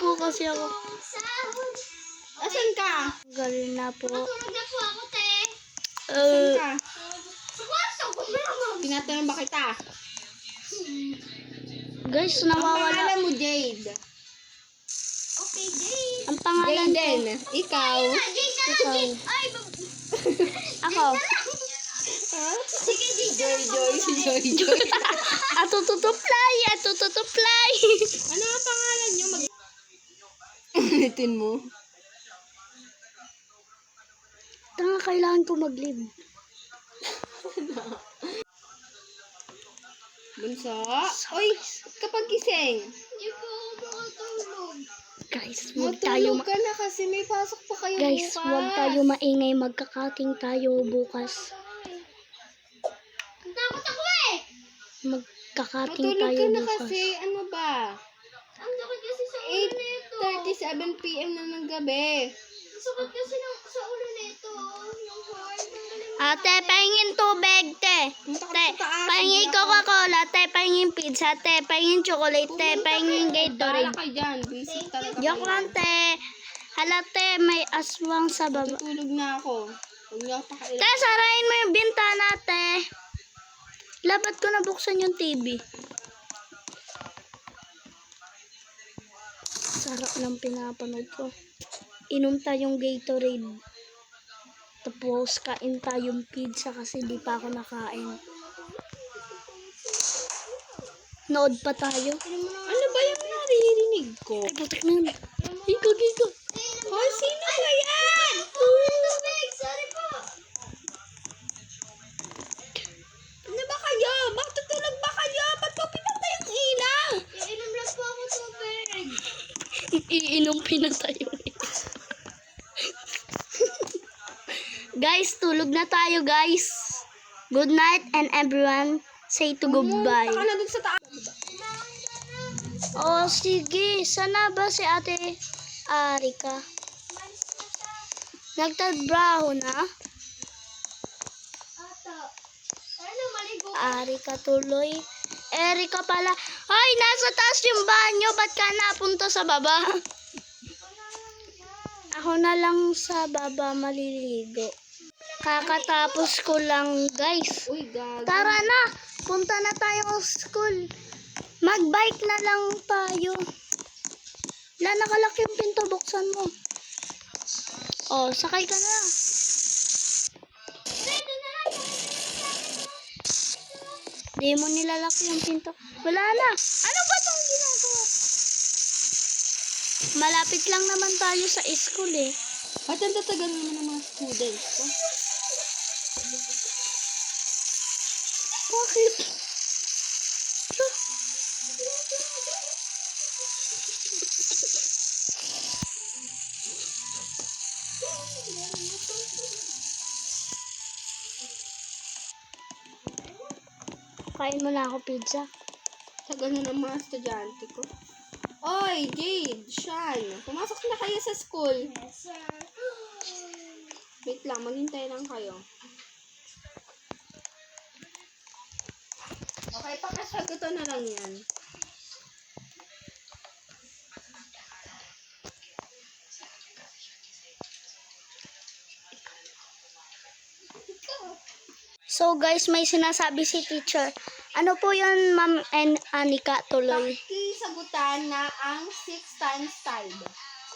po kasi ako. Asan ka? Galing na po. Natulog na po ako, te. Asan ka? Sa kwarto ko meron. Tinatanong ba kita? Guys, Ang nawawala. pangalan mo, Jade. Okay, Jade. Ang pangalan ko. Jade. Ikaw. Jade na lang, Ikaw. Jade. Ay, Ako. sige, Jade na lang. Joy. Atututuplay. Atututuplay. Ano ang pangalan niyo? Ulitin mo. Tanga, kailangan ko mag-live. Bunso? Uy, kapag gising. Hindi po ako makatulog. Guys, huwag tayo Matulog ka na kasi may pasok pa kayo Guys, bukas. huwag tayo maingay. Magkakating tayo bukas. Ang takot ako eh. Magkakating Matulog tayo ka na bukas. kasi. Ano ba? Ang sakit kasi sa ulo nito. 8:37 PM na ng gabi. Ang sakit kasi sa ulo nito. Yung heart. Ate, pahingin tubig, te. Punta ka Te, sa taas. pahingin Coca-Cola, te. Pahingin pizza, te. Pahingin chocolate, te. Pahingin Tara Gatorade. ka dyan. Visit talaga. Joke lang, te. Hala, te. May aswang sa baba. Tutulog na ako. Huwag niyo ako pakailan. Te, sarayin mo yung bintana, te. Labat ko na buksan yung TV. Sarap ng pinapanood ko. Inom tayong Gatorade. Tapos kain tayong pizza kasi di pa ako nakain. Nood pa tayo. Ano ba yung naririnig ko? Ay, butik na yun. Higo. Hoy, sino ba yan? Tubig, sorry po. Ano ba kayo? Magtutulog ba kayo? Ba't mo pinatay ang ilaw? Iinom lang po ako tubig. Iinom pinatay yun. Guys, tulog na tayo, guys. Good night and everyone say to goodbye. Punta ka na dun sa taas. Oh, sige. Sana ba si Ate Arika? Nagtatrabaho na? Ata. Ano, maligo. Arika tuloy. Erika pala. Ay, nasa taas yung banyo. Ba't ka napunta sa baba? Ako na lang sa baba maliligo. Kakatapos ko lang, guys. Uy, gago. Tara na. Punta na tayo sa school. Magbike na lang tayo. Wala, nakalak yung pinto. Buksan mo. Oh, sakay ka na. Di mo nilalak yung pinto. Wala na. Ano ba itong ginagawa? Malapit lang naman tayo sa school eh. Ba't ang tatagal naman ng mga students ko? Bakit? Kain mo na ako pizza. Tagal na ng mga estudyante ko. Oy, Jade, Shine, pumasok na kayo sa school. Yes, sir. Wait lang, maghintay lang kayo. Okay, pakasagutan na lang yan. So guys, may sinasabi si teacher. Ano po yun, Ma'am and Anika tuloy? Pakisagutan na ang 6 times 5.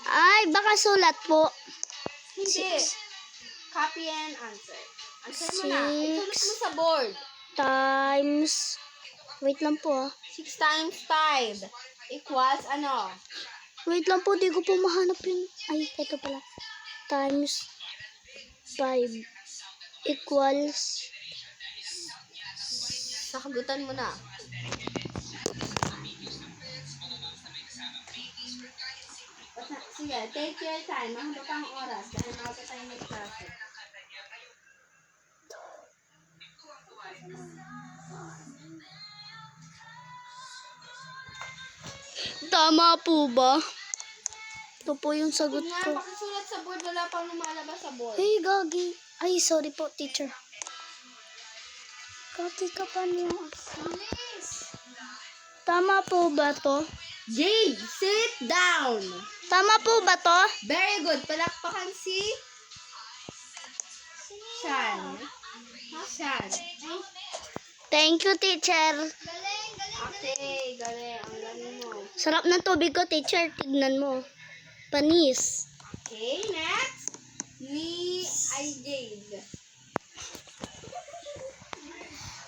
Ay, baka sulat po. Hindi. Copy and answer. Answer mo na. Isulat Six. mo sa board. Times. Wait lang po ah. 6 times 5 equals ano? Wait lang po, di ko po mahanap yun. Ay, ito pala. Times 5 equals. Sakagutan mo na. Sige, take your time. Mahaba pa ang oras dahil maaga tayo mag-klase. Tama po ba? Ito po yung sagot Nga, ko. pakisulat sa board. Wala pang lumalabas sa board. Hey, Gagi. Ay, sorry po, teacher. Gagi ka pa niyo. Miss. Tama po ba to? Jade, sit down. Tama po ba to? Very good. Palakpakan si Shan. Shan. Thank you, teacher. Galing, galing. Okay, galing. Ang galing mo. Sarap ng tubig ko, teacher. Tignan mo. Panis. Okay, next. Ni ay Jade.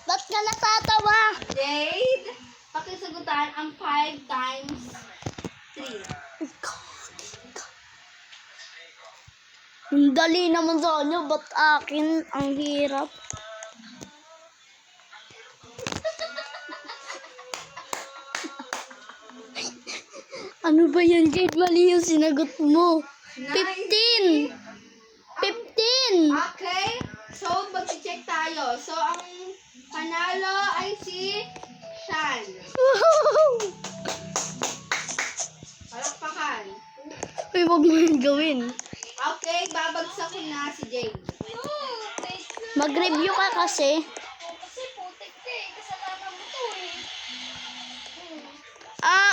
Ba't ka natatawa? Jade, pakisagutan ang 5 times 3. Ang dali naman sa kanya. Ba't akin ang hirap? Ano ba yan, Jade? Mali yung sinagot mo. 15! 15! Okay, so mag-check tayo. So, ang panalo ay si Shan. Woohoo! Palakpakan. Uy, wag mo yung gawin. Okay, babagsak ko na si Jade. Mag-review ka kasi. Kasi putik ka eh. Kasalanan mo to eh.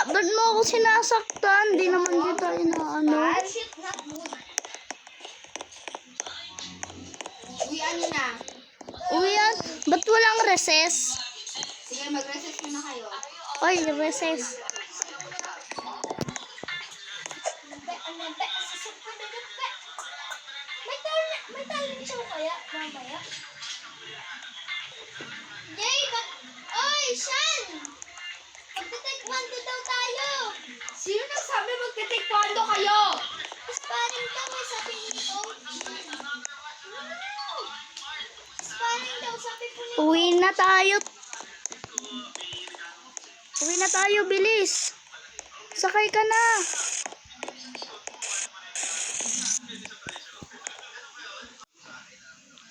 Ba't mo ako sinasaktan? Di naman kita inaano. Shit, not good. Uwian nyo na. Uy, yan. Ba't walang recess? Sige, mag-recess muna kayo. Oy, recess. May talent show kaya mamaya? Jay, oy, Shan! Magte-taekwondo daw tayo! Sino nagsabi magte-taekwondo kayo? Sparring daw eh, sabi ni Coach. Sparring daw, sabi po ni Uwi na tayo. Uwi na tayo, bilis. Sakay ka na.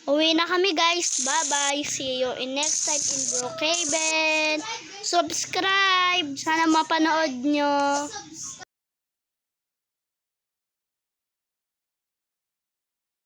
Uwi na kami, guys. Bye-bye. See you in next time in Brookhaven. Subscribe. Sana mapanood nyo. Subs.